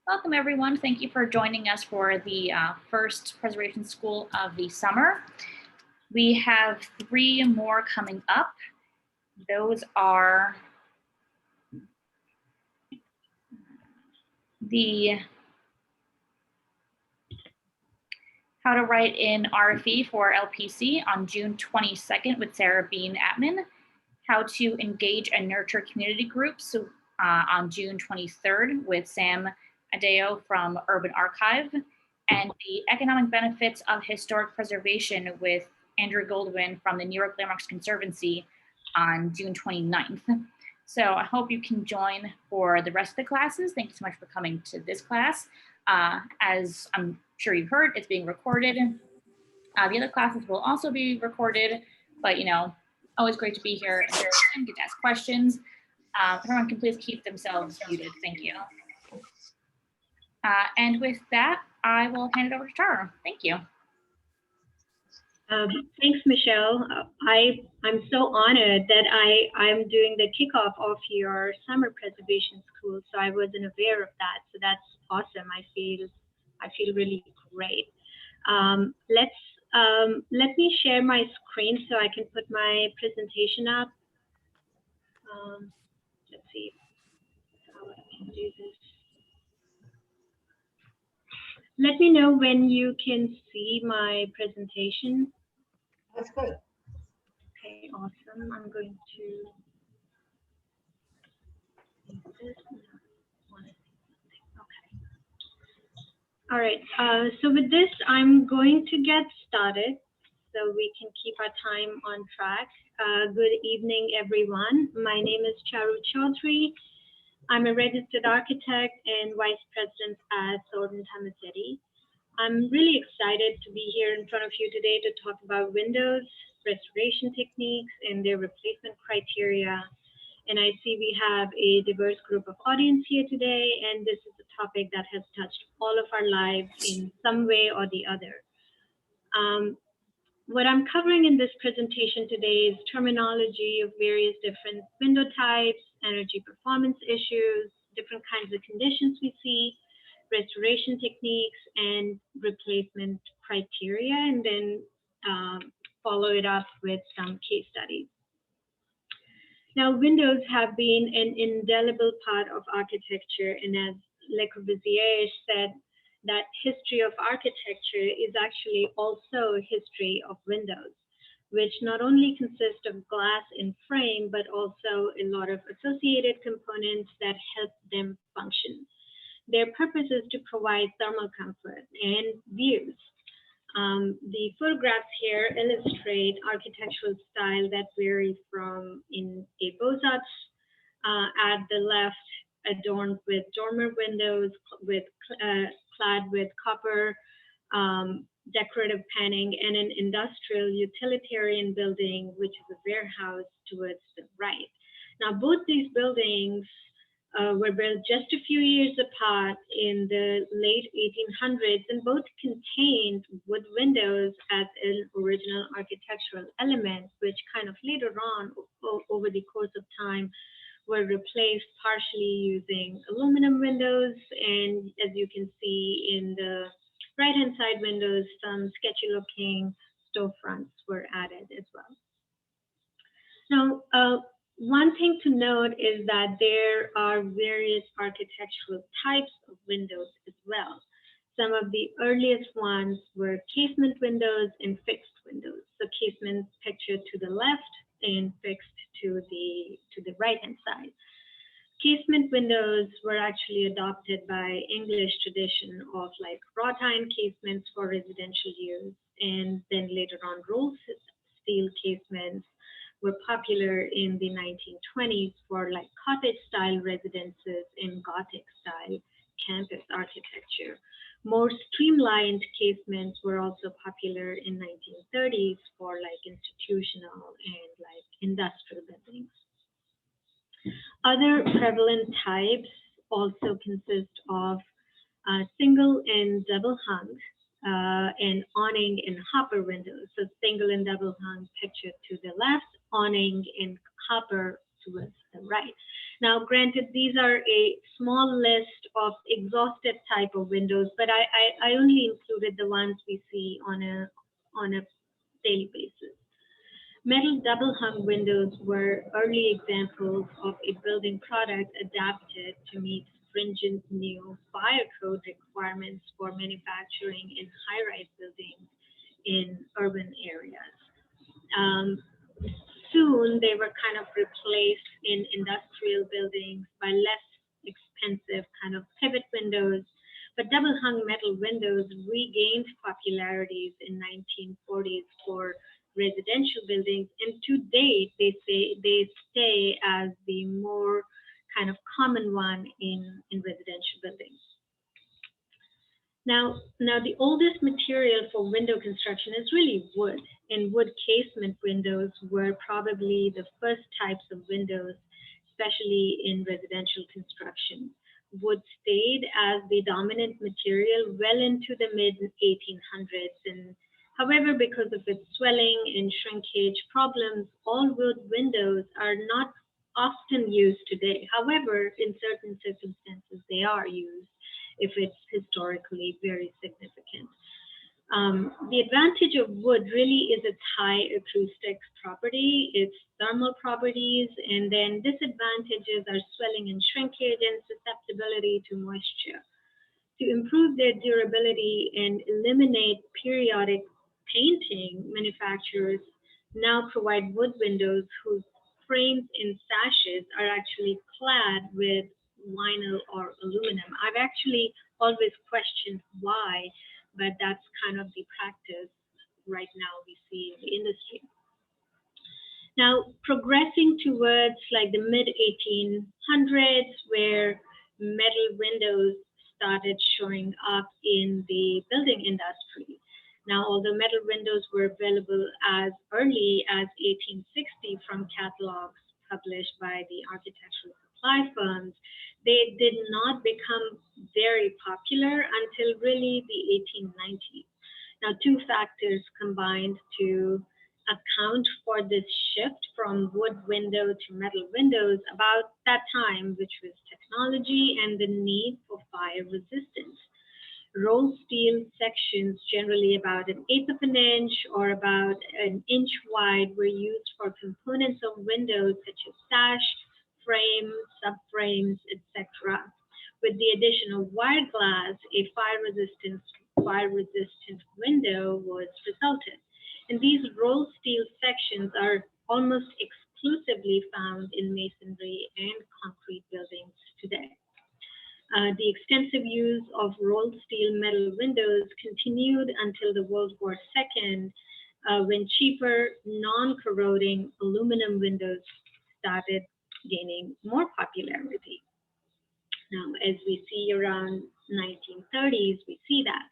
Welcome everyone. Thank you for joining us for the first preservation school of the summer. We have 3 more coming up. Those are the How to Write in RFE for LPC on June 22nd with Sarah Bean Atman, How to Engage and Nurture Community Groups on June 23rd with Sam Adeo from Urban Archive, and the Economic Benefits of Historic Preservation with Andrew Goldwyn from the New York Landmarks Conservancy on June 29th. So I hope you can join for the rest of the classes. Thank you so much for coming to this class. As I'm sure you've heard, it's being recorded. The other classes will also be recorded, but you know, always great to be here and get to ask questions. Everyone can please keep themselves muted. Thank you. And with that, I will hand it over to Charu. Thank you. Thanks, Michelle. I'm so honored that I'm doing the kickoff of your summer preservation school. So I wasn't aware of that. So that's awesome. I feel really great. Let me share my screen so I can put my presentation up. Let's see how I can do this. Let me know when you can see my presentation. That's good. Okay, awesome. I'm going to use this. Okay. All right. So with this, I'm going to get started so we can keep our time on track. Good evening, everyone. My name is Charu Chaudhry. I'm a registered architect and vice president at Thornton Tomasetti. I'm really excited to be here in front of you today to talk about windows, restoration techniques, and their replacement criteria. And I see we have a diverse group of audience here today, and this is a topic that has touched all of our lives in some way or the other. What I'm covering in this presentation today is terminology of various different window types, energy performance issues, different kinds of conditions we see, restoration techniques, and replacement criteria, and then follow it up with some case studies. Now, windows have been an indelible part of architecture, and as Le Corbusier said, that history of architecture is actually also a history of windows, which not only consist of glass in frame, but also a lot of associated components that help them function. Their purpose is to provide thermal comfort and views. The photographs here illustrate architectural style that vary from in a Beaux-Arts at the left, adorned with dormer windows with clad with copper decorative paneling, and an industrial utilitarian building, which is a warehouse towards the right. Now, both these buildings were built just a few years apart in the late 1800s, and both contained wood windows as an original architectural element, which kind of later on, over the course of time, were replaced partially using aluminum windows. And as you can see in the right-hand side windows, some sketchy looking storefronts were added as well. Now, one thing to note is that there are various architectural types of windows as well. Some of the earliest ones were casement windows and fixed windows. So casements pictured to the left and fixed to the right-hand side. Casement windows were actually adopted by English tradition of like wrought iron casements for residential use, and then later on rolled steel casements were popular in the 1920s for like cottage style residences and Gothic style campus architecture. More streamlined casements were also popular in 1930s for like institutional and like industrial buildings. Other prevalent types also consist of single and double hung and awning and hopper windows. So single and double hung pictured to the left, awning and hopper towards the right. Now, granted, these are a small list of exhaustive type of windows, but I only included the ones we see on a daily basis. Metal double-hung windows were early examples of a building product adapted to meet stringent new fire code requirements for manufacturing in high-rise buildings in urban areas. Soon, they were kind of replaced in industrial buildings by less expensive kind of pivot windows, but double-hung metal windows regained popularities in 1940s for residential buildings, and to date, they stay as the more kind of common one in residential buildings. Now, the oldest material for window construction is really wood, and wood casement windows were probably the first types of windows, especially in residential construction. Wood stayed as the dominant material well into the mid-1800s, and however, because of its swelling and shrinkage problems, all wood windows are not often used today. However, in certain circumstances, they are used if it's historically very significant. The advantage of wood really is its high acoustics property, its thermal properties, and then disadvantages are swelling and shrinkage and susceptibility to moisture. To improve their durability and eliminate periodic painting, manufacturers now provide wood windows whose frames and sashes are actually clad with vinyl or aluminum. I've actually always questioned why, but that's kind of the practice right now we see in the industry. Now, progressing towards like the mid-1800s, where metal windows started showing up in the building industry. Now, although metal windows were available as early as 1860 from catalogs published by the architectural supply firms, they did not become very popular until really the 1890s. Now, two factors combined to account for this shift from wood window to metal windows about that time, which was technology and the need for fire resistance. Rolled steel sections, generally about 1/8 of an inch or about 1 inch wide, were used for components of windows such as sash, frame, subframes, etc. With the addition of wire glass, a fire-resistant window was resulted. And these rolled steel sections are almost exclusively found in masonry and concrete buildings today. The extensive use of rolled steel metal windows continued until the World War II, when cheaper, non-corroding aluminum windows started gaining more popularity. Now, as we see around 1930s, we see that.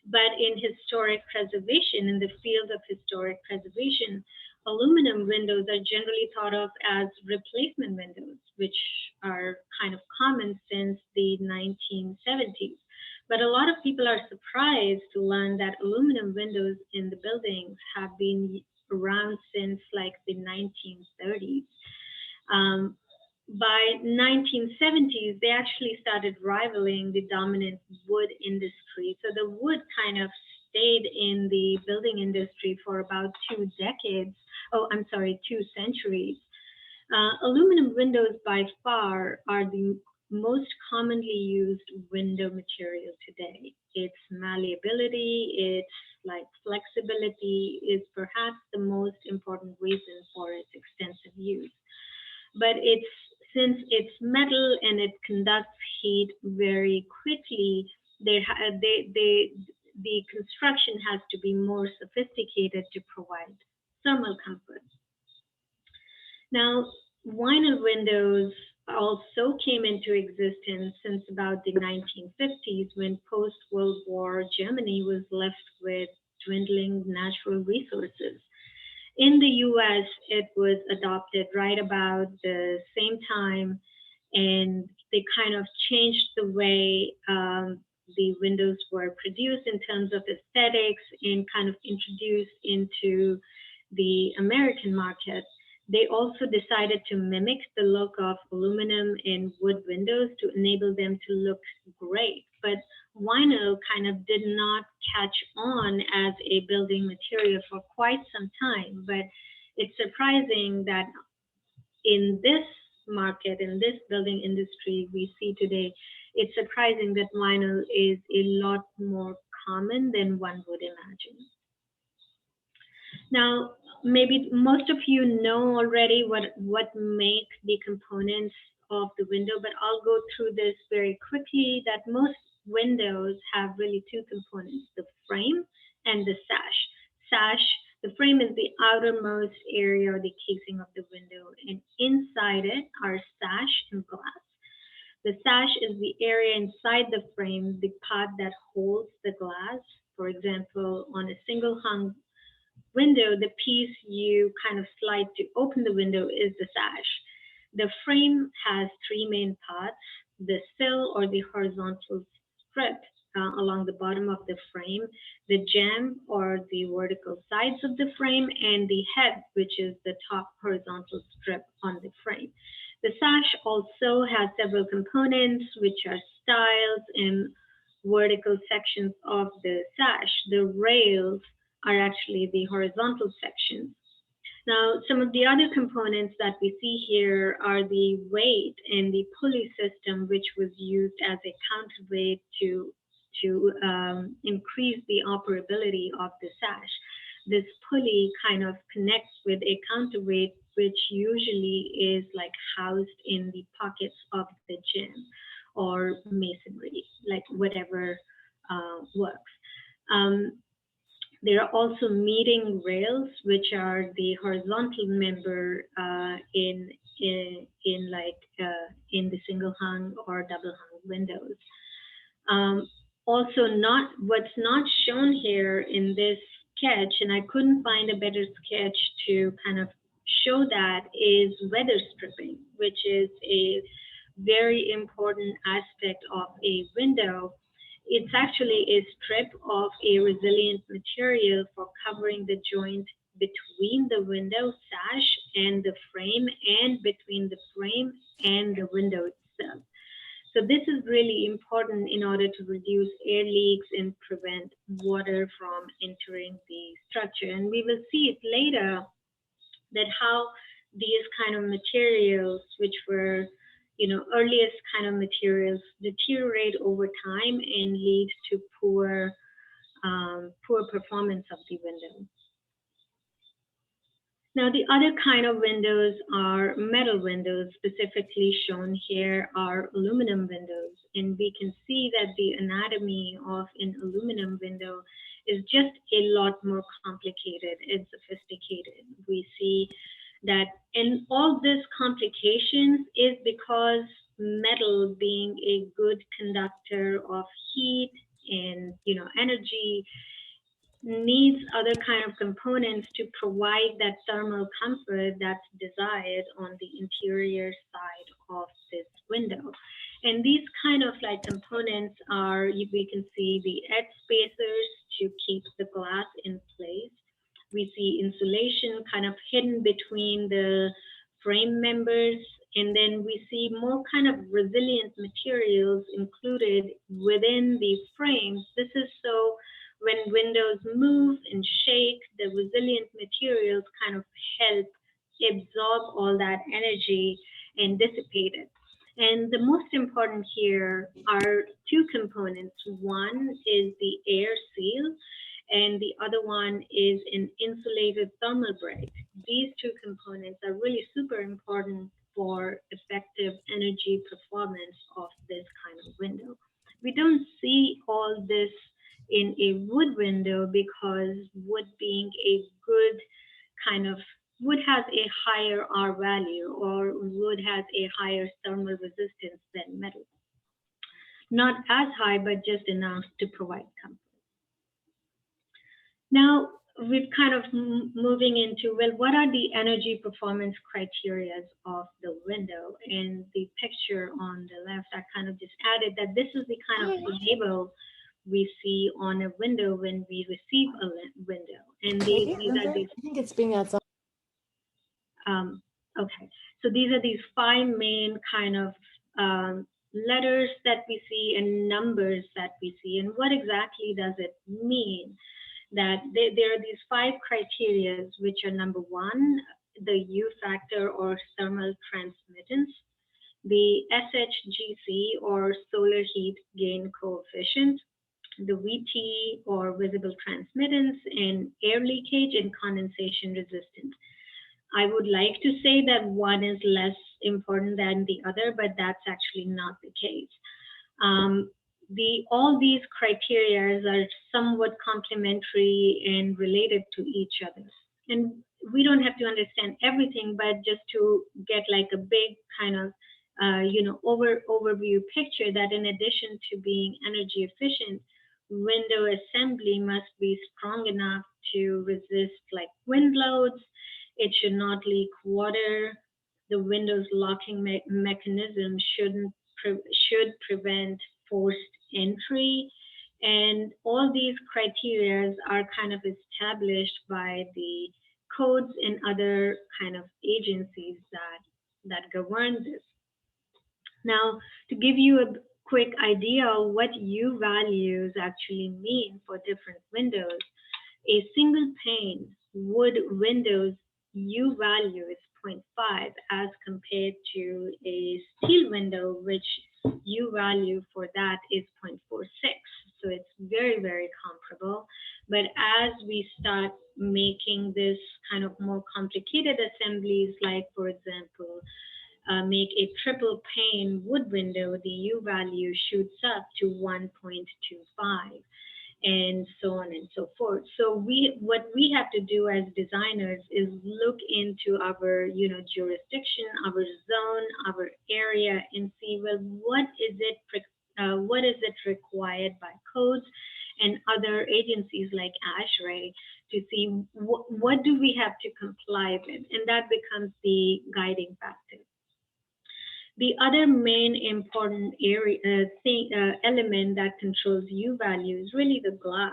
But in historic preservation, in the field of historic preservation, aluminum windows are generally thought of as replacement windows, which are kind of common since the 1970s. But a lot of people are surprised to learn that aluminum windows in the buildings have been around since like the 1930s. By 1970s, they actually started rivaling the dominant wood industry. So the wood kind of stayed in the building industry for about 2 centuries. Aluminum windows by far are the most commonly used window material today. Its malleability, its like flexibility is perhaps the most important reason for its extensive use. But since it's metal and it conducts heat very quickly, the construction has to be more sophisticated to provide thermal comfort. Now, vinyl windows also came into existence since about the 1950s, when post-World War Germany was left with dwindling natural resources. In the US, it was adopted right about the same time, and they kind of changed the way the windows were produced in terms of aesthetics and kind of introduced into the American market. They also decided to mimic the look of aluminum and wood windows to enable them to look great. But vinyl kind of did not catch on as a building material for quite some time. But it's surprising that in this market, in this building industry we see today, it's surprising that vinyl is a lot more common than one would imagine. Now, maybe most of you know already what make the components of the window, but I'll go through this very quickly, that most windows have really two components, the frame and the sash. The frame is the outermost area or the casing of the window, and inside it are sash and glass. The sash is the area inside the frame, the part that holds the glass. For example, on a single hung window, the piece you kind of slide to open the window is the sash. The frame has three main parts: the sill or the horizontal strip along the bottom of the frame, the jamb or the vertical sides of the frame, and the head, which is the top horizontal strip on the frame. The sash also has several components, which are stiles and vertical sections of the sash. The rails are actually the horizontal sections. Now, some of the other components that we see here are the weight and the pulley system, which was used as a counterweight to increase the operability of the sash. This pulley kind of connects with a counterweight, which usually is like housed in the pockets of the jamb or masonry, like whatever works. There are also meeting rails, which are the horizontal member in the single hung or double hung windows. Also, what's not shown here in this sketch, and I couldn't find a better sketch to kind of show that, is weather stripping, which is a very important aspect of a window. It's actually a strip of a resilient material for covering the joint between the window sash and the frame, and between the frame and the window itself. So this is really important in order to reduce air leaks and prevent water from entering the structure. And we will see it later that how these kind of materials, which were earliest kind of materials, deteriorate over time and lead to poor performance of the window. Now, the other kind of windows are metal windows. Specifically shown here are aluminum windows. And we can see that the anatomy of an aluminum window is just a lot more complicated and sophisticated. We see that, and all this complications is because metal, being a good conductor of heat and energy, needs other kind of components to provide that thermal comfort that's desired on the interior side of this window. And these kind of like components are, we can see the edge spacers to keep the glass in place. We see insulation kind of hidden between the frame members, and then we see more kind of resilient materials included within the frames. This is so when windows move and shake, the resilient materials kind of help absorb all that energy and dissipate it. And the most important here are two components. One is the air seal, and the other one is an insulated thermal break. These two components are really super important for effective energy performance of this kind of window. We don't see all this in a wood window because wood, being a good kind of, wood has a higher R value, or wood has a higher thermal resistance than metal. Not as high, but just enough to provide comfort. Now, we're kind of moving into, well, what are the energy performance criteria of the window? And the picture on the left, I kind of just added that this is the kind of label we see on a window when we receive a window. And these are these. I think it's being outside. Okay, so these are these 5 main kind of letters that we see and numbers that we see. And what exactly does it mean? That there are these 5 criteria, which are number 1, the U factor or thermal transmittance, the SHGC or solar heat gain coefficient, the VT or visible transmittance, and air leakage and condensation resistance. I would like to say that one is less important than the other, but that's actually not the case. All these criteria are somewhat complementary and related to each other. And we don't have to understand everything, but just to get like a big kind of overview picture that in addition to being energy efficient, window assembly must be strong enough to resist like wind loads. It should not leak water. The window's locking mechanism should prevent forced entry. And all these criteria are kind of established by the codes and other kind of agencies that govern this. Now, to give you a quick idea of what U values actually mean for different windows, a single pane wood window's U value is 0.5 as compared to a steel window, which U value for that is 0.46. So it's very, very comparable. But as we start making this kind of more complicated assemblies, like for example, make a triple pane wood window, the U value shoots up to 1.25. And so on and so forth. So what we have to do as designers is look into our jurisdiction, our zone, our area, and see, well, what is it required by codes and other agencies like ASHRAE to see what do we have to comply with, and that becomes the guiding factor. The other main important element that controls U value is really the glass,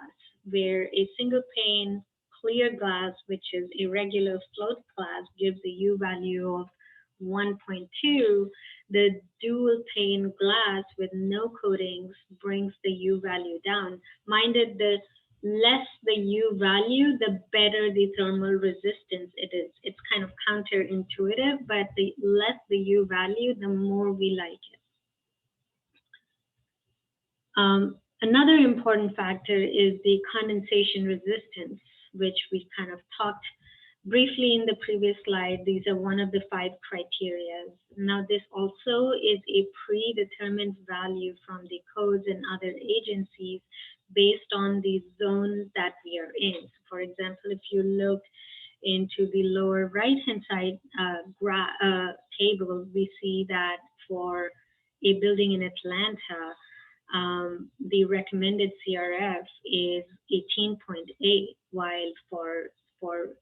where a single pane clear glass, which is a regular float glass, gives a U value of 1.2. The dual pane glass with no coatings brings the U value down. Mind it, the less the U value, the better the thermal resistance it is. It's kind of counterintuitive, but the less the U value, the more we like it. Another important factor is the condensation resistance, which we kind of talked briefly in the previous slide. These are one of the 5 criteria. Now, this also is a predetermined value from the codes and other agencies based on the zones that we are in. So for example, if you look into the lower right-hand side table, we see that for a building in Atlanta, the recommended CRF is 18.8, while for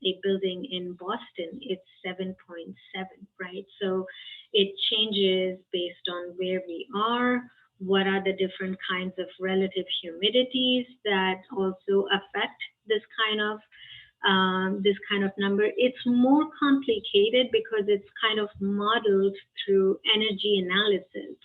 a building in Boston, it's 7.7, right? So it changes based on where we are, what are the different kinds of relative humidities that also affect this kind of number. It's more complicated because it's kind of modeled through energy analysis.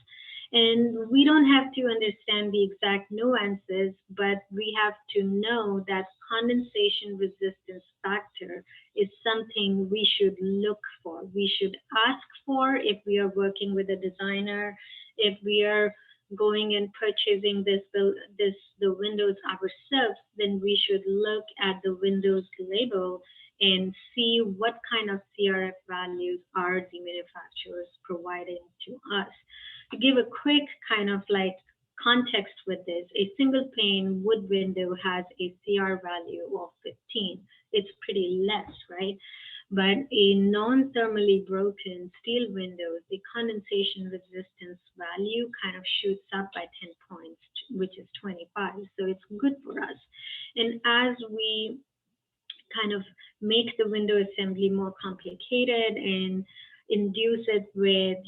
And we don't have to understand the exact nuances, but we have to know that condensation resistance factor is something we should look for. We should ask for if we are working with a designer, if we are going and purchasing the windows ourselves, then we should look at the Windows label and see what kind of CRF values are the manufacturers providing to us. To give a quick kind of like context with this, a single pane wood window has a CR value of 15. It's pretty less, right? But a non-thermally broken steel window, the condensation resistance value kind of shoots up by 10 points, which is 25. So it's good for us. And as we kind of make the window assembly more complicated and induce it with,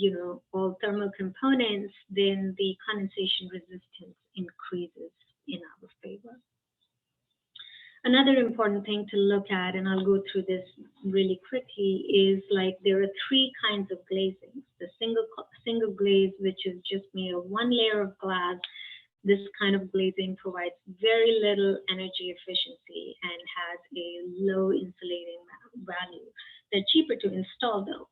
all thermal components, then the condensation resistance increases in our favor. Another important thing to look at, and I'll go through this really quickly, is like there are three kinds of glazings. The single glaze, which is just made of one layer of glass. This kind of glazing provides very little energy efficiency and has a low insulating value. They're cheaper to install though.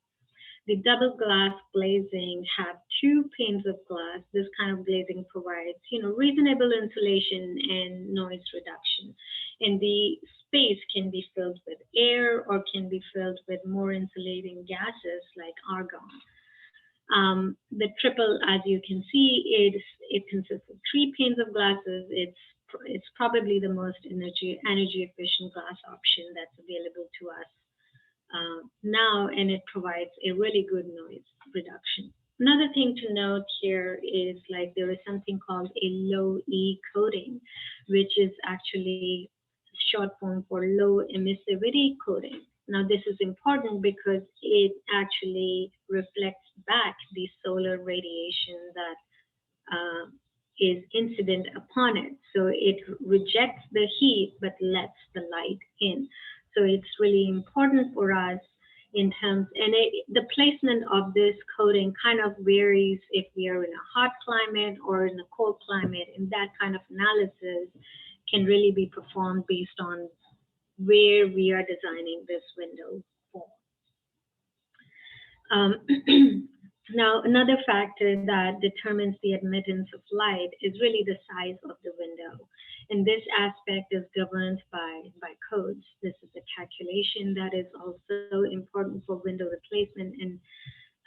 The double glass glazing have two panes of glass. This kind of glazing provides, reasonable insulation and noise reduction. And the space can be filled with air or can be filled with more insulating gases like argon. The triple, as you can see, it consists of three panes of glasses. It's probably the most energy efficient glass option that's available to us now, and it provides a really good noise reduction. Another thing to note here is like there is something called a low E coating, which is actually short form for low emissivity coating. Now this is important because it actually reflects back the solar radiation that is incident upon it. So it rejects the heat but lets the light in. So it's really important for us in terms, and the placement of this coating kind of varies if we are in a hot climate or in a cold climate, and that kind of analysis can really be performed based on where we are designing this window for. Now, another factor that determines the admittance of light is really the size of the window. And this aspect is governed by codes. This is a calculation that is also important for window replacement and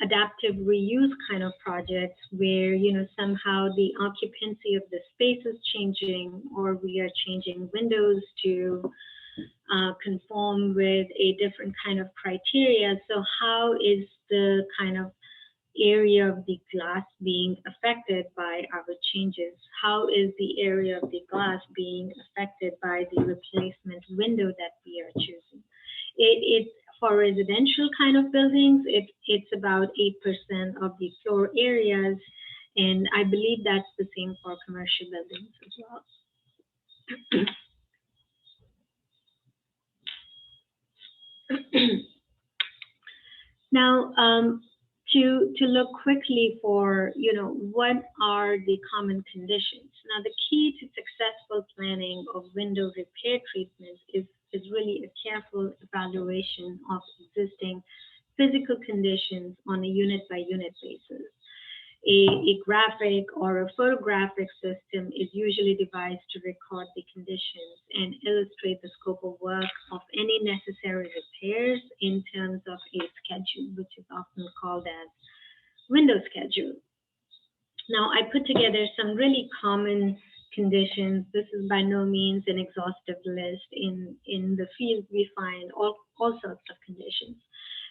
adaptive reuse kind of projects where, somehow the occupancy of the space is changing, or we are changing windows to conform with a different kind of criteria. So how is the kind of area of the glass being affected by our changes? How is the area of the glass being affected by the replacement window that we are choosing? It's for residential kind of buildings, it's about 8% of the floor areas, and I believe that's the same for commercial buildings as well. Now, to look quickly for, what are the common conditions. Now, the key to successful planning of window repair treatments is really a careful evaluation of existing physical conditions on a unit-by-unit basis. A graphic or a photographic system is usually devised to record the conditions and illustrate the scope of work of any necessary repairs in terms of a schedule, which is often called as window schedule. Now, I put together some really common conditions. This is by no means an exhaustive list. In the field, we find all sorts of conditions.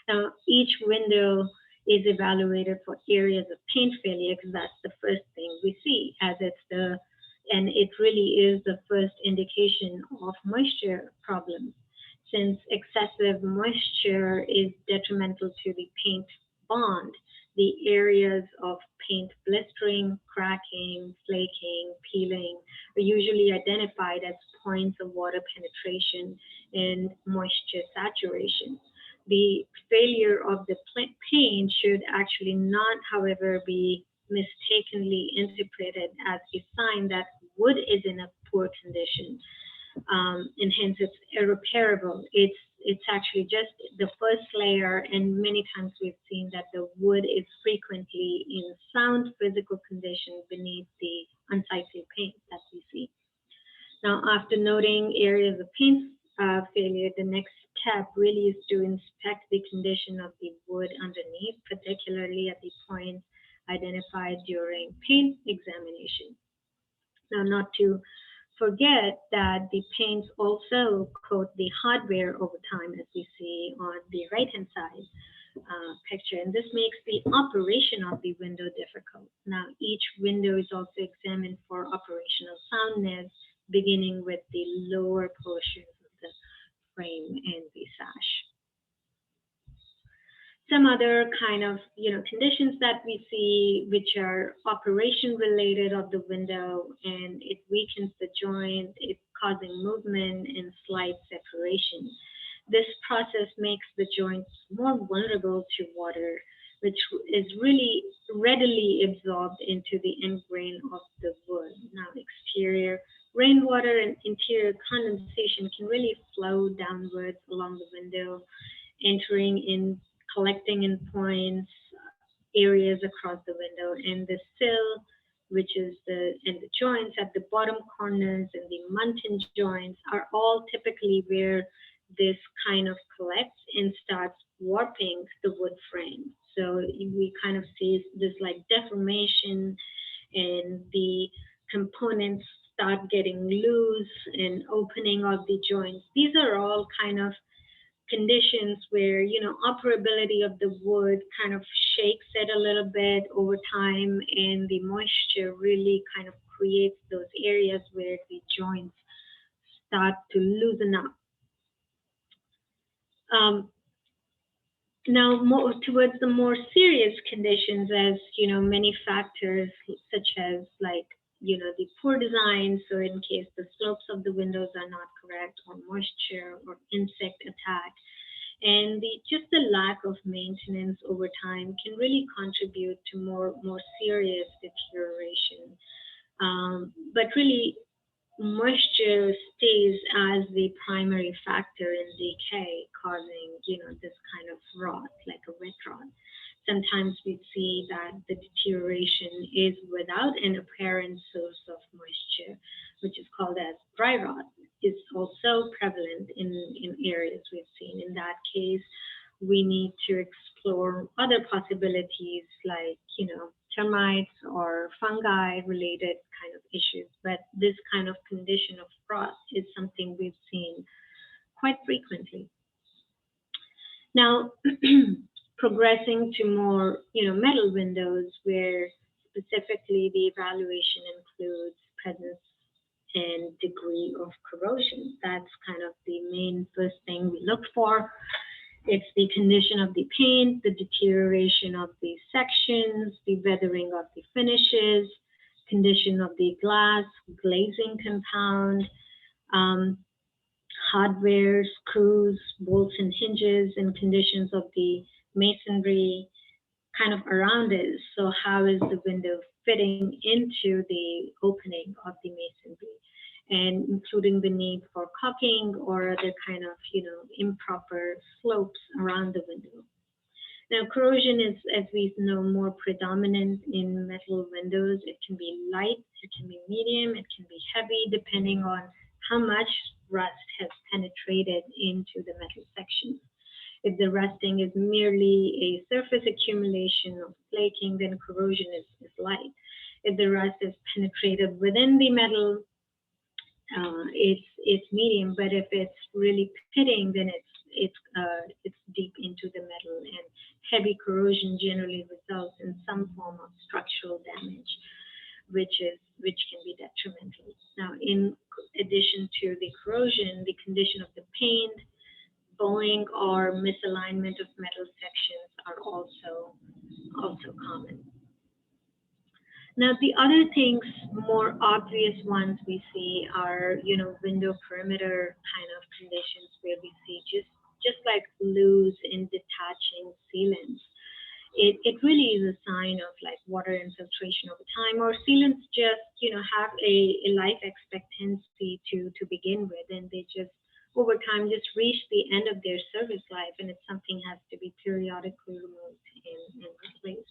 Now, each window is evaluated for areas of paint failure, because that's the first thing we see, as and it really is the first indication of moisture problems, since excessive moisture is detrimental to the paint bond. The areas of paint blistering, cracking, flaking, peeling are usually identified as points of water penetration and moisture saturation. The failure of the paint should actually not, however, be mistakenly interpreted as a sign that wood is in a poor condition, and hence it's irreparable. It's actually just the first layer, and many times we've seen that the wood is frequently in sound physical condition beneath the unsightly paint that we see. Now, after noting areas of paint failure, the next step really is to inspect the condition of the wood underneath, particularly at the points identified during paint examination. Now, not to forget that the paints also coat the hardware over time, as we see on the right-hand side picture, and this makes the operation of the window difficult. Now, each window is also examined for operational soundness, beginning with the lower portions of the frame and the sash. Some other kind of, conditions that we see, which are operation related of the window, and it weakens the joint, it's causing movement and slight separation. This process makes the joints more vulnerable to water, which is really readily absorbed into the end grain of the wood. Now, exterior rainwater and interior condensation can really flow downwards along the window, entering in, collecting in points, areas across the window, and the sill, which is and the joints at the bottom corners and the muntin joints are all typically where this kind of collects and starts warping the wood frame. So we kind of see this like deformation, and the components start getting loose and opening of the joints. These are all kind of conditions where, operability of the wood kind of shakes it a little bit over time, and the moisture really kind of creates those areas where the joints start to loosen up. Now, more towards the more serious conditions, as many factors such as like the poor design, so in case the slopes of the windows are not correct, or moisture or insect attack, and just the lack of maintenance over time can really contribute to more serious deterioration. But really, moisture stays as the primary factor in decay, causing this kind of rot, like a wet rot. Sometimes we see that the deterioration is without an apparent source of moisture, which is called as dry rot. It's also prevalent in areas we've seen. In that case, we need to explore other possibilities like, termites or fungi related kind of issues. But this kind of condition of rot is something we've seen quite frequently. Now, progressing to more, metal windows, where specifically the evaluation includes presence and degree of corrosion. That's kind of the main first thing we look for. It's the condition of the paint, the deterioration of the sections, the weathering of the finishes, condition of the glass, glazing compound, hardware, screws, bolts and hinges, and conditions of the masonry kind of around it. So how is the window fitting into the opening of the masonry, and including the need for caulking or other kind of, improper slopes around the window. Now, corrosion is, as we know, more predominant in metal windows. It can be light, it can be medium, it can be heavy, depending on how much rust has penetrated into the metal sections. If the rusting is merely a surface accumulation of flaking, then corrosion is light. If the rust is penetrated within the metal, it's medium. But if it's really pitting, then it's deep into the metal, and heavy corrosion generally results in some form of structural damage, which can be detrimental. Now, in addition to the corrosion, the condition of the paint, bowing or misalignment of metal sections are also common. Now, the other things, more obvious ones we see are, window perimeter kind of conditions, where we see just like loose and detaching sealants. It really is a sign of like water infiltration over time, or sealants just, have a life expectancy to begin with, and they just over time just reach the end of their service life, and it's something has to be periodically removed and replaced.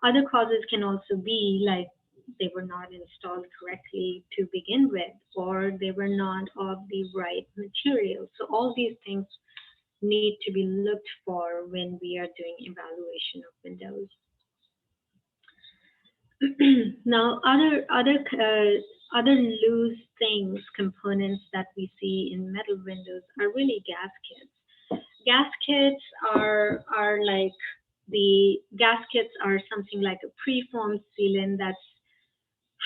Other causes can also be like they were not installed correctly to begin with, or they were not of the right material. So all these things need to be looked for when we are doing evaluation of windows. Now, other loose things, components that we see in metal windows are really gaskets. Gaskets are like gaskets are something like a preformed sealant that's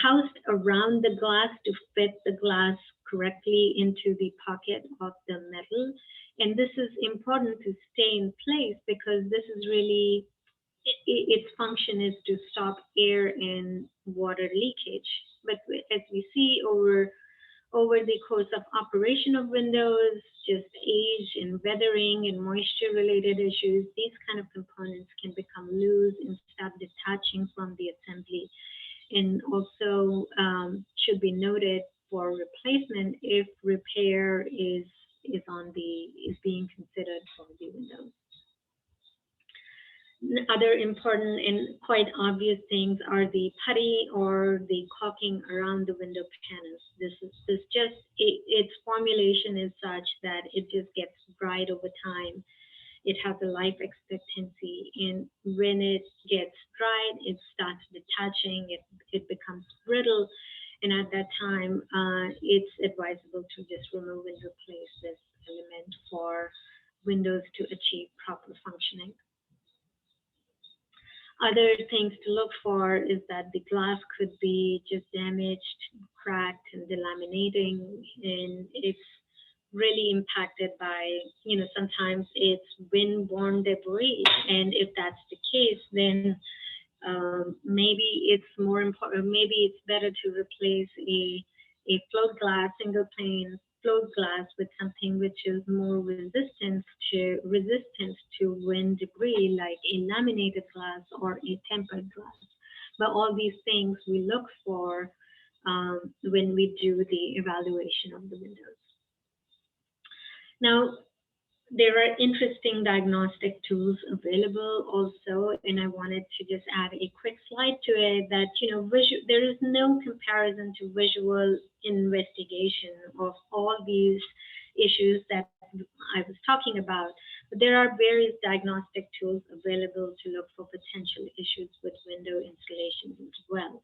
housed around the glass to fit the glass correctly into the pocket of the metal. And this is important to stay in place because this is really, its function is to stop air and water leakage. But as we see over the course of operation of Windows, just age and weathering and moisture related issues, these kind of components can become loose and start detaching from the assembly. And also should be noted for replacement if repair is being considered for the Windows. Other important and quite obvious things are the putty or the caulking around the window panels. Its formulation is such that it just gets dried over time. It has a life expectancy, and when it gets dried, it starts detaching. It becomes brittle, and at that time, it's advisable to just remove and replace this element for windows to achieve proper functioning. Other things to look for is that the glass could be just damaged, cracked, and delaminating, and it's really impacted by, sometimes it's wind-borne debris. And if that's the case, then maybe it's more important, maybe it's better to replace a float glass, single pane float glass with something which is more resistant to wind debris, like a laminated glass or a tempered glass. But all these things we look for when we do the evaluation of the windows. Now, there are interesting diagnostic tools available also, and I wanted to just add a quick slide to it that, there is no comparison to visual investigation of all these issues that I was talking about, but there are various diagnostic tools available to look for potential issues with window installations as well.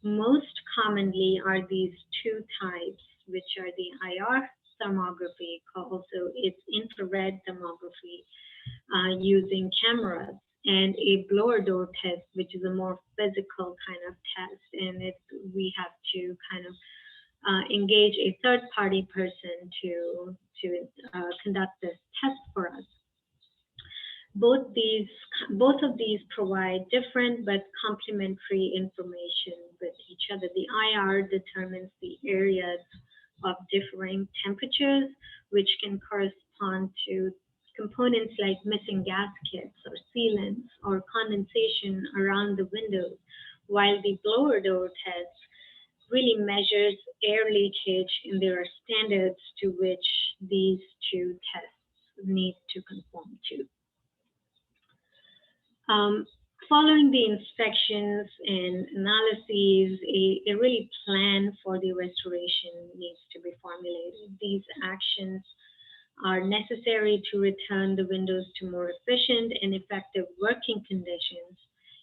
Most commonly are these two types, which are the IR thermography, also it's infrared thermography using cameras, and a blower door test, which is a more physical kind of test, and we have to kind of engage a third-party person to conduct this test for us. Both of these provide different but complementary information with each other. The IR determines the areas of differing temperatures, which can correspond to components like missing gaskets or sealants or condensation around the windows, while the blower door test really measures air leakage, and there are standards to which these two tests need to conform to. Following the inspections and analyses, a really plan for the restoration needs to be formulated. These actions are necessary to return the windows to more efficient and effective working conditions,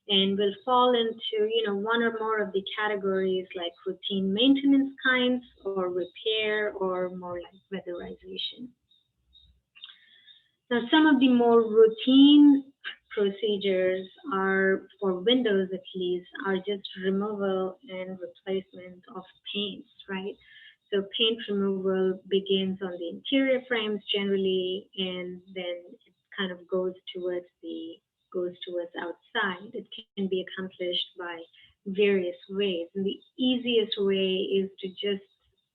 and will fall into one or more of the categories like routine maintenance kinds or repair, or more like weatherization. Now, some of the more routine procedures are, for windows at least, are just removal and replacement of paints, right? So paint removal begins on the interior frames generally, and then it kind of goes towards outside. It can be accomplished by various ways. And the easiest way is to just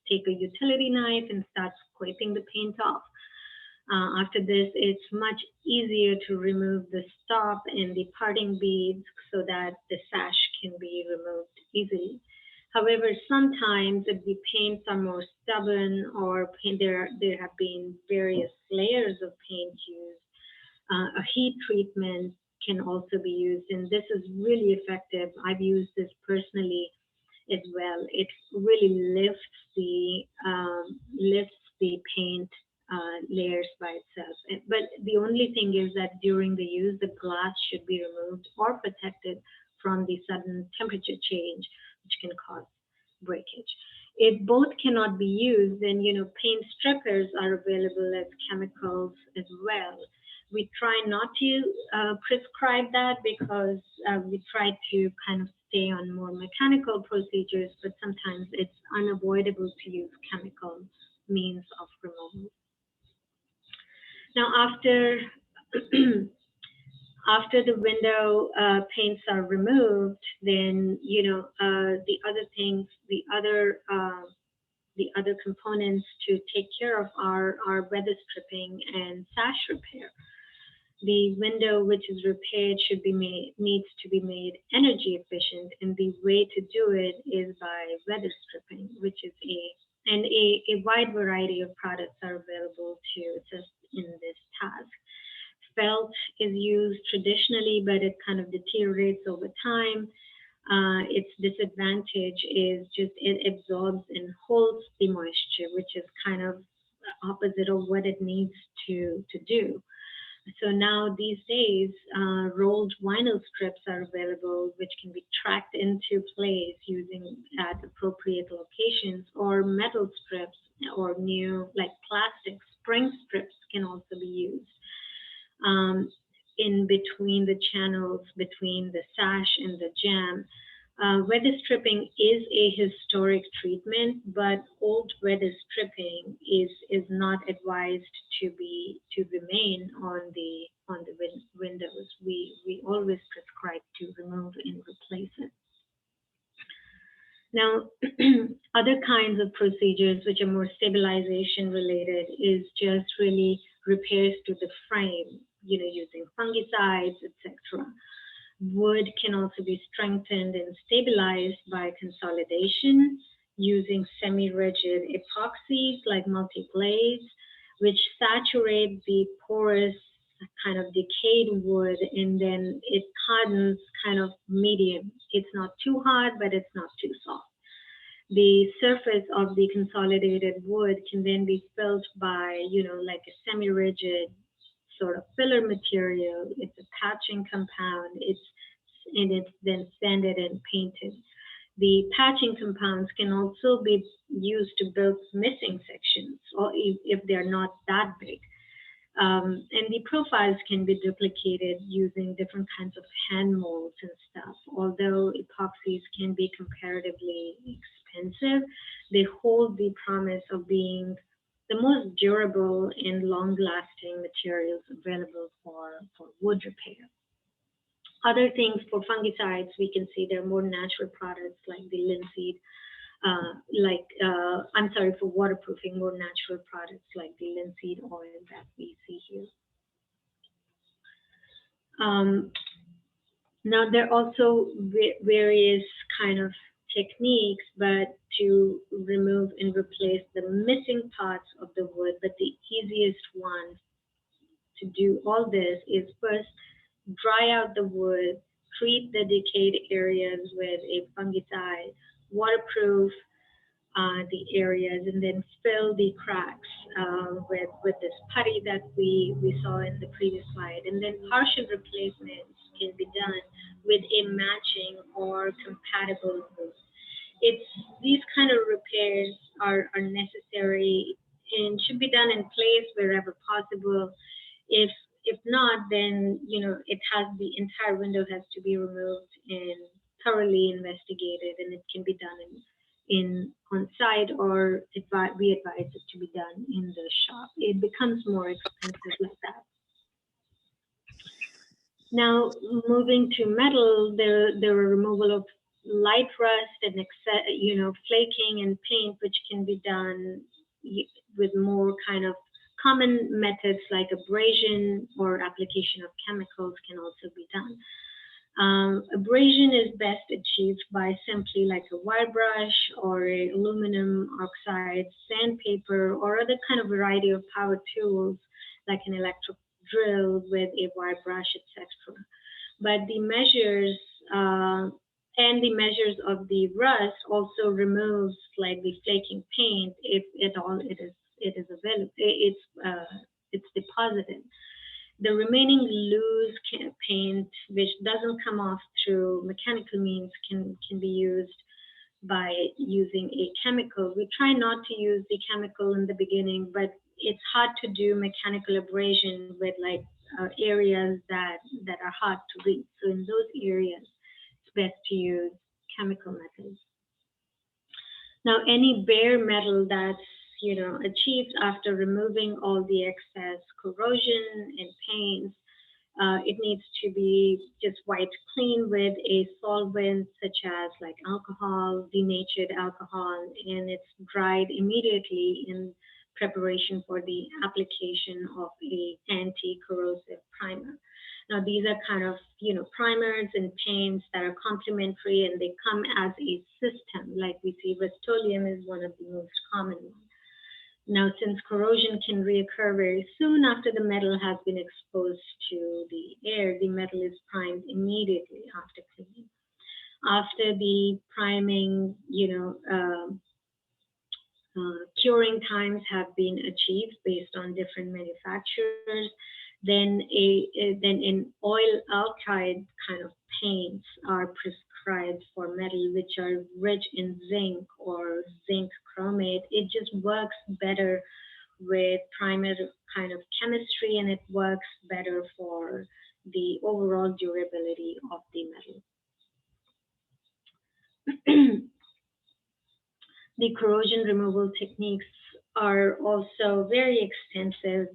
take a utility knife and start scraping the paint off. After this, it's much easier to remove the stop and the parting beads so that the sash can be removed easily. However, sometimes if the paints are more stubborn, or there have been various layers of paint used, a heat treatment can also be used, and this is really effective. I've used this personally as well. It really lifts the paint layers by itself. But the only thing is that during the use, the glass should be removed or protected from the sudden temperature change, which can cause breakage. If both cannot be used, then paint strippers are available as chemicals as well. We try not to prescribe that because we try to kind of stay on more mechanical procedures, but sometimes it's unavoidable to use chemical means of removal. Now, after after the window paints are removed, then the other things, the other components to take care of are weather stripping and sash repair. The window which is repaired needs to be made energy efficient, and the way to do it is by weather stripping, which is a wide variety of products are available to assist in this task. Felt is used traditionally, but it kind of deteriorates over time. Its disadvantage is just it absorbs and holds the moisture, which is kind of opposite of what it needs to do. So now these days, rolled vinyl strips are available, which can be tracked into place using at appropriate locations, or metal strips or new like plastic spring strips can also be used in between the channels between the sash and the jamb. Weather stripping is a historic treatment, but old weather stripping is not advised to remain on the windows. We always prescribe to remove and replace it. Now, other kinds of procedures which are more stabilization related is just really repairs to the frame, using fungicides, etc. Wood can also be strengthened and stabilized by consolidation using semi-rigid epoxies like multi-glaze, which saturate the porous kind of decayed wood, and then it hardens kind of medium. It's not too hard, but it's not too soft. The surface of the consolidated wood can then be filled by, like a semi-rigid sort of filler material. It's a patching compound. It's then sanded and painted. The patching compounds can also be used to build missing sections, or if they're not that big. And the profiles can be duplicated using different kinds of hand molds and stuff. Although epoxies can be comparatively expensive, they hold the promise of being the most durable and long-lasting materials available for wood repair. Other things for fungicides, we can see there are more natural products like the linseed, for waterproofing, more natural products like the linseed oil that we see here. Now, there are also various kind of techniques, but to remove and replace the missing parts of the wood. But the easiest one to do all this is first dry out the wood, treat the decayed areas with a fungicide, waterproof the areas, and then fill the cracks with this putty that we saw in the previous slide. And then partial replacements can be done with a matching or compatible wood. These kind of repairs are necessary and should be done in place wherever possible. If not, then the entire window has to be removed and thoroughly investigated, and it can be done on site, or we advise it to be done in the shop. It becomes more expensive like that. Now, moving to metal, there are removal of light rust and flaking and paint, which can be done with more kind of common methods like abrasion or application of chemicals can also be done. Abrasion is best achieved by simply like a wire brush or a aluminum oxide sandpaper or other kind of variety of power tools like an electric drill with a wire brush, etc. But the measures of the rust also removes like the flaking paint if at all it is available. It's deposited. The remaining loose paint, which doesn't come off through mechanical means, can be used by using a chemical. We try not to use the chemical in the beginning, but it's hard to do mechanical abrasion with like areas that are hard to reach. So in those areas, it's best to use chemical methods. Now, any bare metal that's achieved after removing all the excess corrosion and paints. It needs to be just wiped clean with a solvent such as like alcohol, denatured alcohol, and it's dried immediately in preparation for the application of a anti-corrosive primer. Now these are kind of primers and paints that are complementary, and they come as a system. Like we see, Rust-Oleum is one of the most common ones. Now, since corrosion can reoccur very soon after the metal has been exposed to the air, the metal is primed immediately after cleaning. After the priming, curing times have been achieved based on different manufacturers, then an oil alkyd kind of paints are prescribed for metal which are rich in zinc or zinc chromate. It just works better with primer kind of chemistry, and it works better for the overall durability of the metal. The corrosion removal techniques are also very extensive,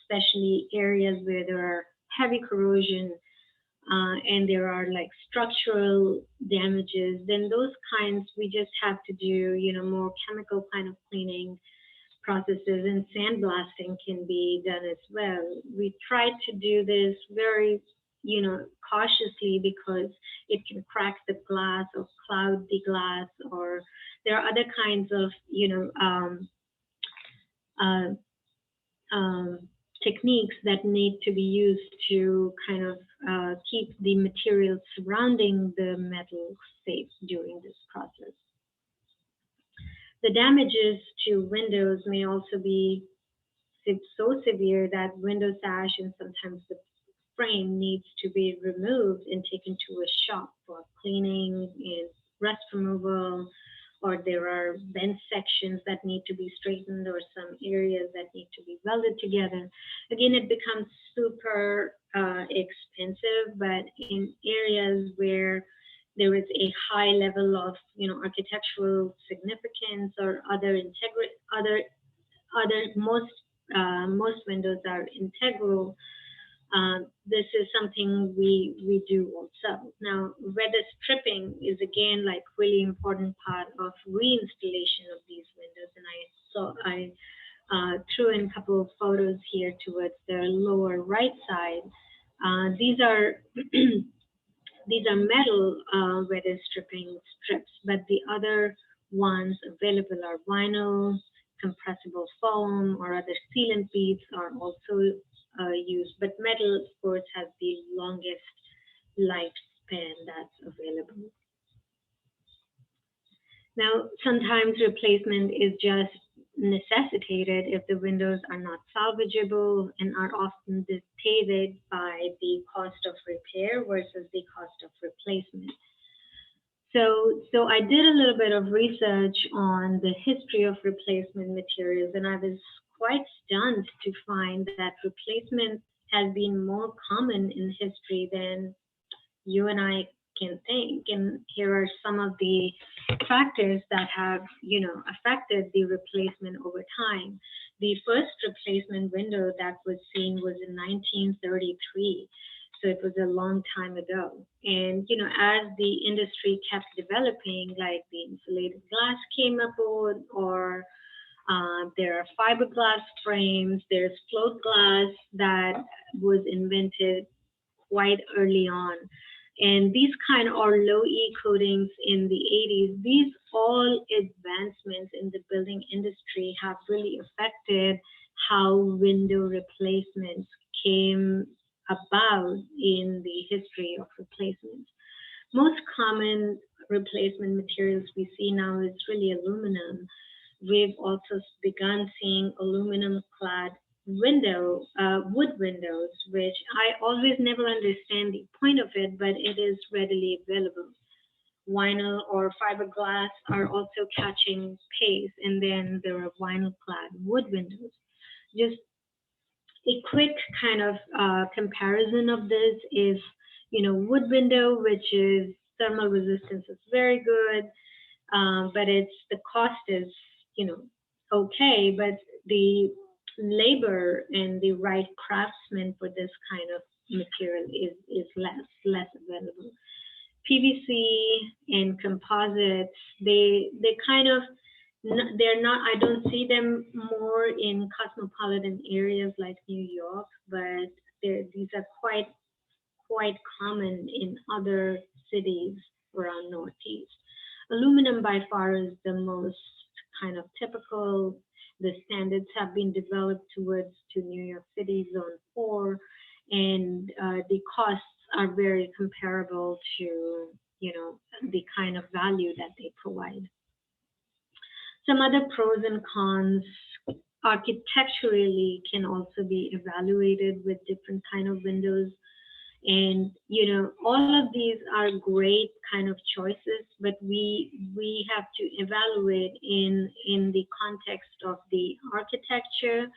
especially areas where there are heavy corrosion and there are like structural damages. Then those kinds we just have to do, more chemical kind of cleaning processes, and sandblasting can be done as well. We try to do this very cautiously because it can crack the glass or cloud the glass, or there are other kinds of techniques that need to be used to kind of keep the material surrounding the metal safe during this process. The damages to windows may also be so severe that window sash and sometimes the frame needs to be removed and taken to a shop for cleaning and rust removal, or there are bent sections that need to be straightened, or some areas that need to be welded together. Again, it becomes super expensive, but in areas where there is a high level of architectural significance or most windows are integral. This is something we do also. Now, weather stripping is again like really important part of reinstallation of these windows, and I threw in a couple of photos here towards the lower right side. These are these are metal weather stripping strips, but the other ones available are vinyl, compressible foam, or other sealant beads are also used, but metal, of course, has the longest lifespan that's available. Now, sometimes replacement is just necessitated if the windows are not salvageable and are often dictated by the cost of repair versus the cost of replacement. So I did a little bit of research on the history of replacement materials, and I was quite stunned to find that replacement has been more common in history than you and I can think. And here are some of the factors that have, affected the replacement over time. The first replacement window that was seen was in 1933. So it was a long time ago. And, as the industry kept developing, like the insulated glass came aboard, or there are fiberglass frames, there's float glass that was invented quite early on. And these kind of are low E coatings in the 80s. These all advancements in the building industry have really affected how window replacements came about in the history of replacements. Most common replacement materials we see now is really aluminum. We've also begun seeing aluminum-clad wood windows, which I always never understand the point of it, but it is readily available. Vinyl or fiberglass are also catching pace, and then there are vinyl-clad wood windows. Just a quick kind of comparison of this is, wood window, which is thermal resistance is very good, but the cost is, okay, but the labor and the right craftsman for this kind of material is less available. PVC and composites, they kind of they're not. I don't see them more in cosmopolitan areas like New York, but these are quite common in other cities around Northeast. Aluminum by far is the most kind of typical. The standards have been developed towards to New York City Zone 4, and the costs are very comparable to, the kind of value that they provide. Some other pros and cons architecturally can also be evaluated with different kind of windows. And all of these are great kind of choices, but we have to evaluate in the context of the architecture,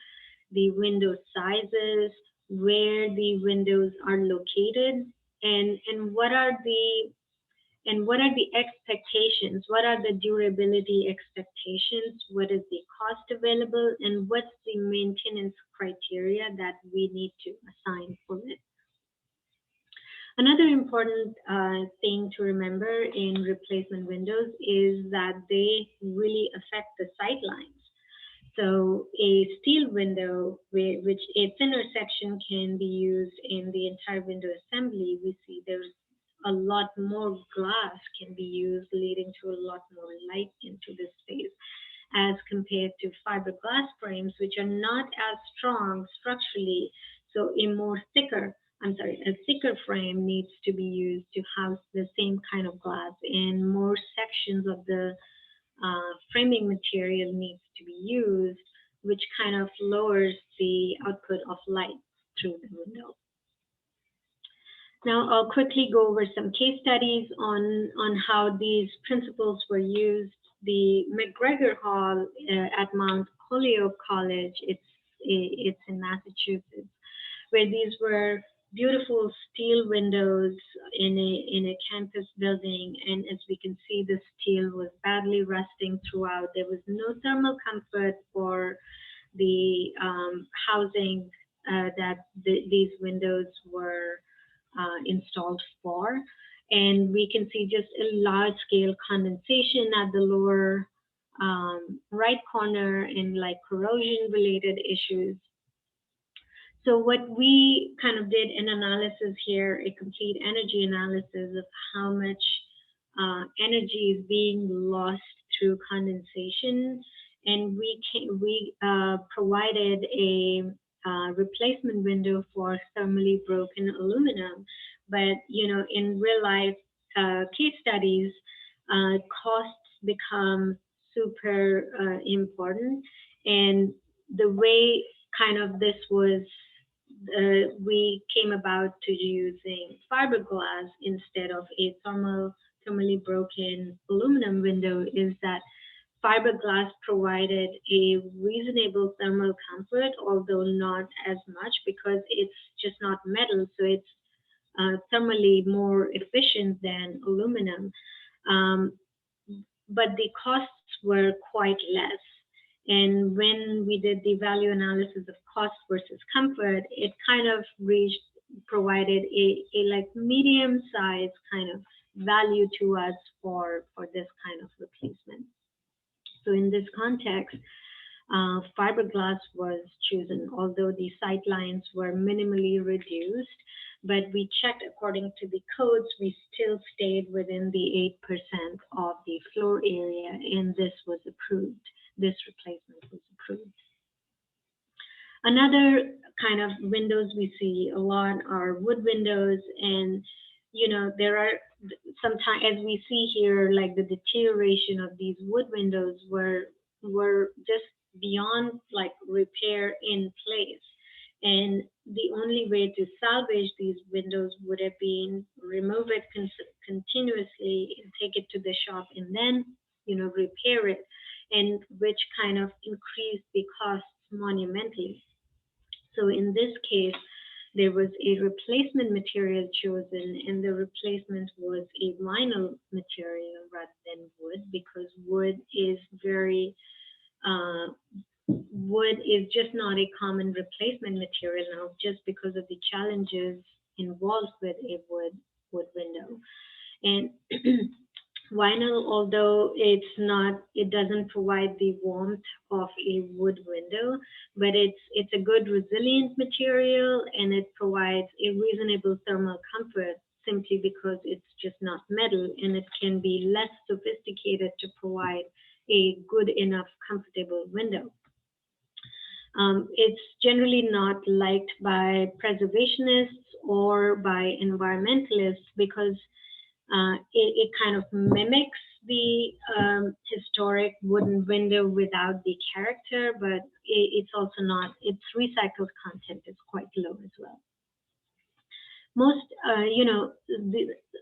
the window sizes, where the windows are located, and what are the expectations? What are the durability expectations? What is the cost available? And what's the maintenance criteria that we need to assign for it? Another important thing to remember in replacement windows is that they really affect the sight lines. So a steel window, which a thinner section can be used in the entire window assembly, we see there's a lot more glass can be used, leading to a lot more light into the space, as compared to fiberglass frames, which are not as strong structurally. So a thicker frame needs to be used to house the same kind of glass, and more sections of the framing material needs to be used, which kind of lowers the output of light through the window. Now I'll quickly go over some case studies on how these principles were used. The MacGregor Hall at Mount Holyoke College, it's in Massachusetts, where these were beautiful steel windows in a campus building, and as we can see, the steel was badly rusting throughout. There was no thermal comfort for the housing that these windows were installed for, and we can see just a large-scale condensation at the lower right corner, and like corrosion-related issues. So what we kind of did an analysis here, a complete energy analysis of how much energy is being lost through condensation, and we provided a replacement window for thermally broken aluminum. But in real life case studies, costs become super important, and the way kind of this was we came about to using fiberglass instead of a thermally broken aluminum window is that fiberglass provided a reasonable thermal comfort, although not as much because it's just not metal, so it's thermally more efficient than aluminum. But the costs were quite less. And when we did the value analysis of cost versus comfort, it kind of provided a like medium size kind of value to us for this kind of replacement. So in this context, fiberglass was chosen, although the sight lines were minimally reduced, but we checked according to the codes, we still stayed within the 8% of the floor area, and this was approved. This replacement was approved. Another kind of windows we see a lot are wood windows, and there are sometimes, as we see here, like the deterioration of these wood windows were just beyond like repair in place, and the only way to salvage these windows would have been remove it continuously and take it to the shop and then repair it, and which kind of increased the costs monumentally. So in this case, there was a replacement material chosen, and the replacement was a vinyl material rather than wood, because wood is very wood is just not a common replacement material now, just because of the challenges involved with a wood window. And vinyl, although it doesn't provide the warmth of a wood window, but it's a good resilient material, and it provides a reasonable thermal comfort simply because it's just not metal, and it can be less sophisticated to provide a good enough comfortable window. It's generally not liked by preservationists or by environmentalists because it kind of mimics the historic wooden window without the character, but it's also not, its recycled content is quite low as well. Most,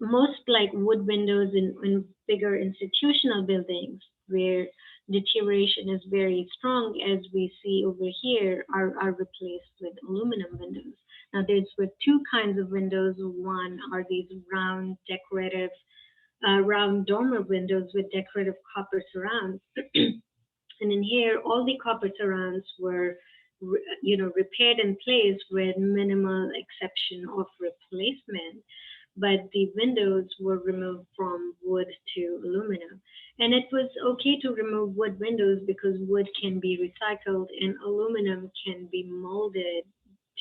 most like wood windows in bigger institutional buildings where deterioration is very strong, as we see over here, are replaced with aluminum windows. Now, there's with two kinds of windows. One are these round decorative, round dormer windows with decorative copper surrounds. And in here, all the copper surrounds were, repaired and placed with minimal exception of replacement, but the windows were removed from wood to aluminum. And it was okay to remove wood windows because wood can be recycled and aluminum can be molded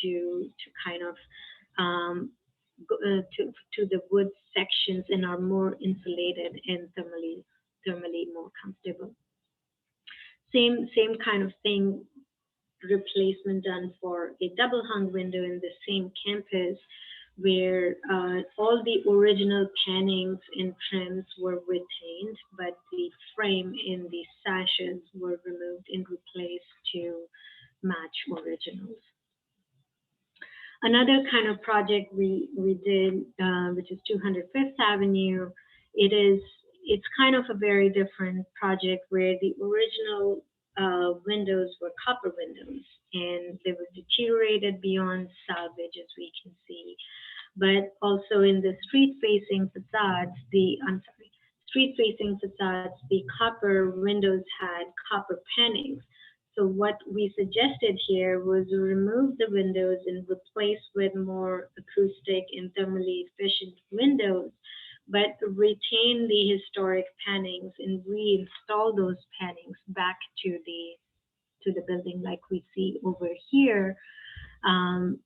to kind of to the wood sections and are more insulated and thermally more comfortable. Same kind of thing, replacement done for a double hung window in the same campus, where all the original pannings and trims were retained, but the frame and the sashes were removed and replaced to match originals. Another kind of project we did, which is 205th Avenue, it's kind of a very different project where the original windows were copper windows, and they were deteriorated beyond salvage, as we can see. But also in the street-facing facades, the copper windows had copper pannings. So what we suggested here was to remove the windows and replace with more acoustic and thermally efficient windows, but retain the historic pannings and reinstall those pannings back to the building, like we see over here,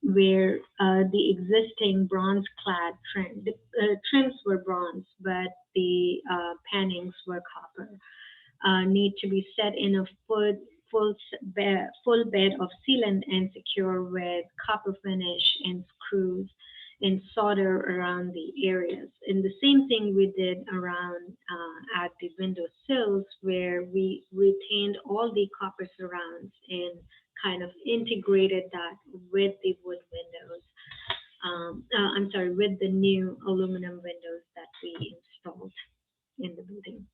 where the existing bronze-clad trims were bronze, but the pannings were copper. Need to be set in a full bed of sealant and secure with copper finish and screws and solder around the areas. And the same thing we did around at the window sills, where we retained all the copper surrounds and kind of integrated that with the wood windows. With the new aluminum windows that we installed in the building.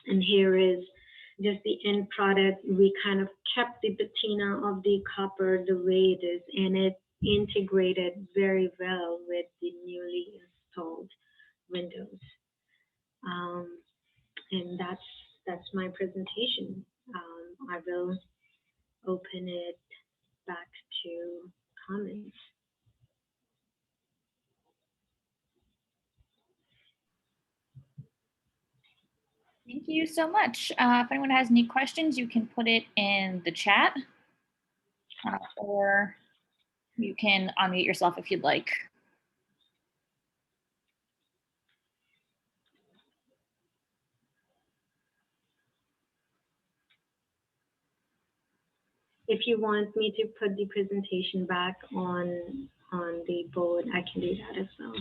And here is just the end product. We kind of kept the patina of the copper the way it is, and it integrated very well with the newly installed windows. And that's my presentation. I will open it back to comments. Thank you so much. If anyone has any questions, you can put it in the chat, or you can unmute yourself if you'd like. If you want me to put the presentation back on the board, I can do that as well.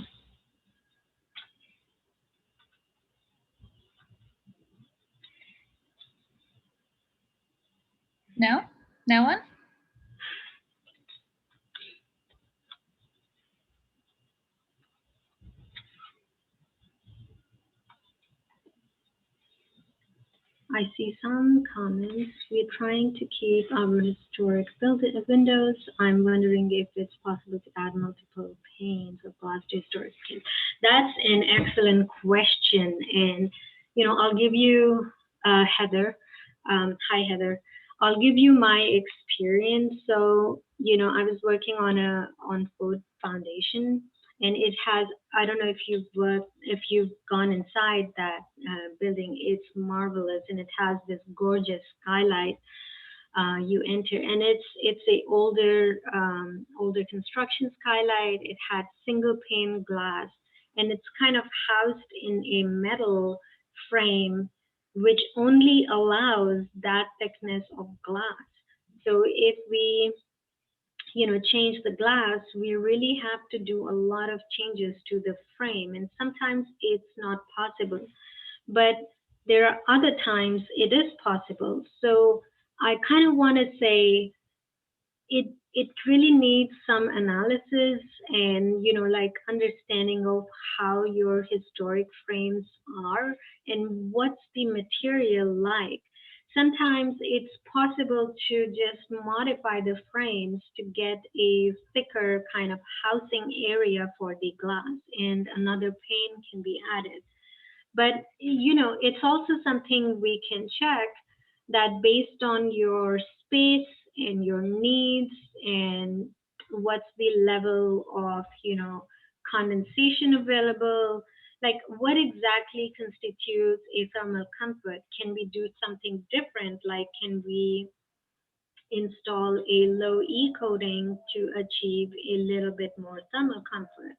No? No one? I see some comments. We're trying to keep our historic windows. I'm wondering if it's possible to add multiple panes of glass to historic panes. That's an excellent question. And, I'll give you, Heather, Hi, Heather. I'll give you my experience. So, I was working on a on-food foundation, and it has, I don't know if you've gone inside that building. It's marvelous, and it has this gorgeous skylight. You enter, and it's a older construction skylight. It had single pane glass, and it's kind of housed in a metal frame, which only allows that thickness of glass. So if we change the glass, we really have to do a lot of changes to the frame, and sometimes it's not possible. But there are other times it is possible. So I kind of want to say it really needs some analysis and like understanding of how your historic frames are and what's the material like. Sometimes it's possible to just modify the frames to get a thicker kind of housing area for the glass, and another pane can be added. But it's also something we can check, that based on your space and your needs and what's the level of condensation available, like what exactly constitutes a thermal comfort. Can we do something different? Like, can we install a low E coating to achieve a little bit more thermal comfort?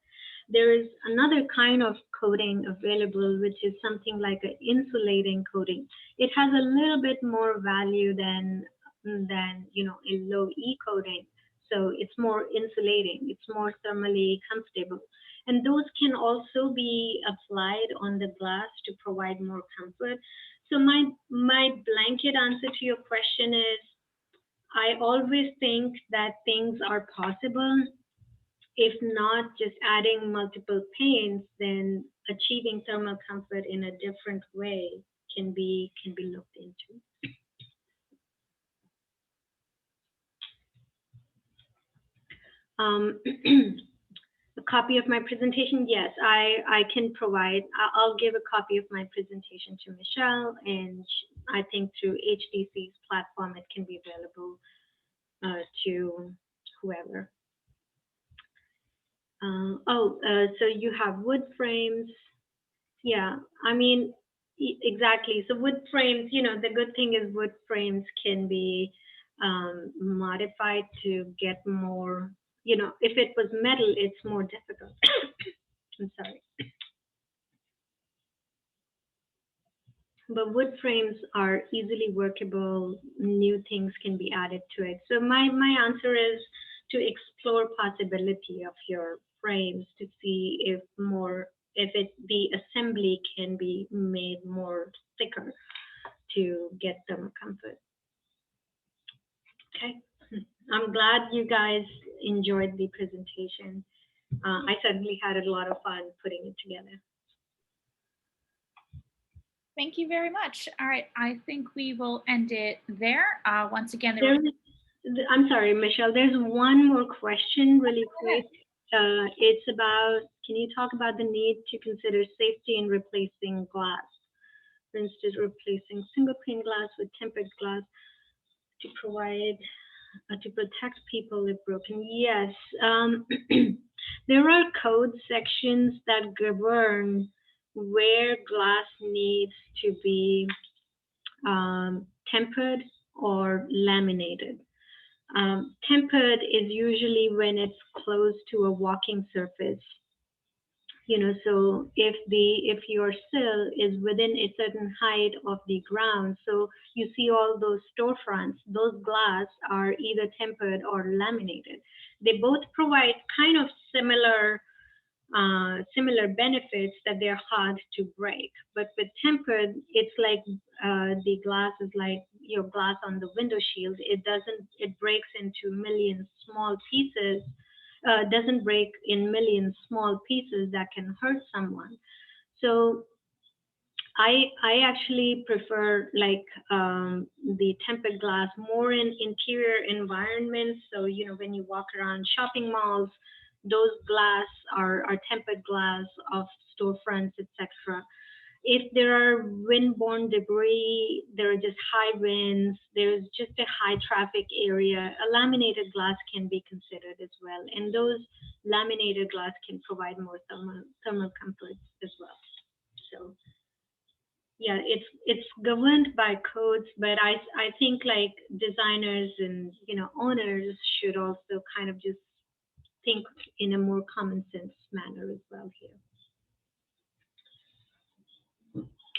There is another kind of coating available, which is something like an insulating coating. It has a little bit more value than a low E coating. So it's more insulating, it's more thermally comfortable. And those can also be applied on the glass to provide more comfort. So my blanket answer to your question is, I always think that things are possible. If not just adding multiple panes, then achieving thermal comfort in a different way can be looked into. A copy of my presentation, yes, I can provide. I'll give a copy of my presentation to Michelle, and I think through HDC's platform it can be available to whoever. So you have wood frames. Yeah, I mean, exactly. So wood frames, the good thing is wood frames can be modified to get more, if it was metal, it's more difficult. I'm sorry. But wood frames are easily workable. New things can be added to it. So my answer is to explore possibility of your frames to see if the assembly can be made more thicker to get them comfort. Okay, I'm glad you guys enjoyed the presentation. I certainly had a lot of fun putting it together. Thank you very much. All right, I think we will end it there. Once again, I'm sorry, Michelle, there's one more question really quick. It's about, can you talk about the need to consider safety in replacing glass? For instance, replacing single pane glass with tempered glass to protect people if broken. Yes, there are code sections that govern where glass needs to be tempered or laminated. Tempered is usually when it's close to a walking surface. So if your sill is within a certain height of the ground, so you see all those storefronts, those glass are either tempered or laminated. They both provide kind of similar benefits, that they're hard to break. But with tempered, it's like the glass is like your glass on the window shield. It breaks into millions small pieces, doesn't break in millions small pieces that can hurt someone. So I actually prefer like the tempered glass more in interior environments. So when you walk around shopping malls, those glass are tempered glass of storefronts, etc. If there are windborne debris, there are just high winds, there's just a high traffic area, a laminated glass can be considered as well. And those laminated glass can provide more thermal comforts as well. So yeah, it's governed by codes, but I think like designers and owners should also kind of just think in a more common sense manner as well here.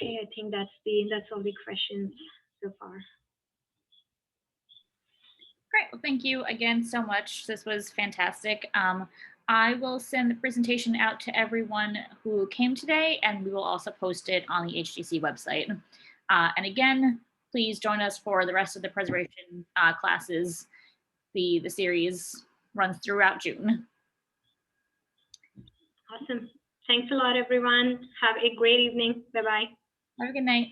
Okay, I think that's all the questions so far. Great. Well, thank you again so much. This was fantastic. I will send the presentation out to everyone who came today, and we will also post it on the HGC website. And again, please join us for the rest of the preservation classes. The series runs throughout June. Awesome. Thanks a lot, everyone. Have a great evening. Bye-bye. Have a good night.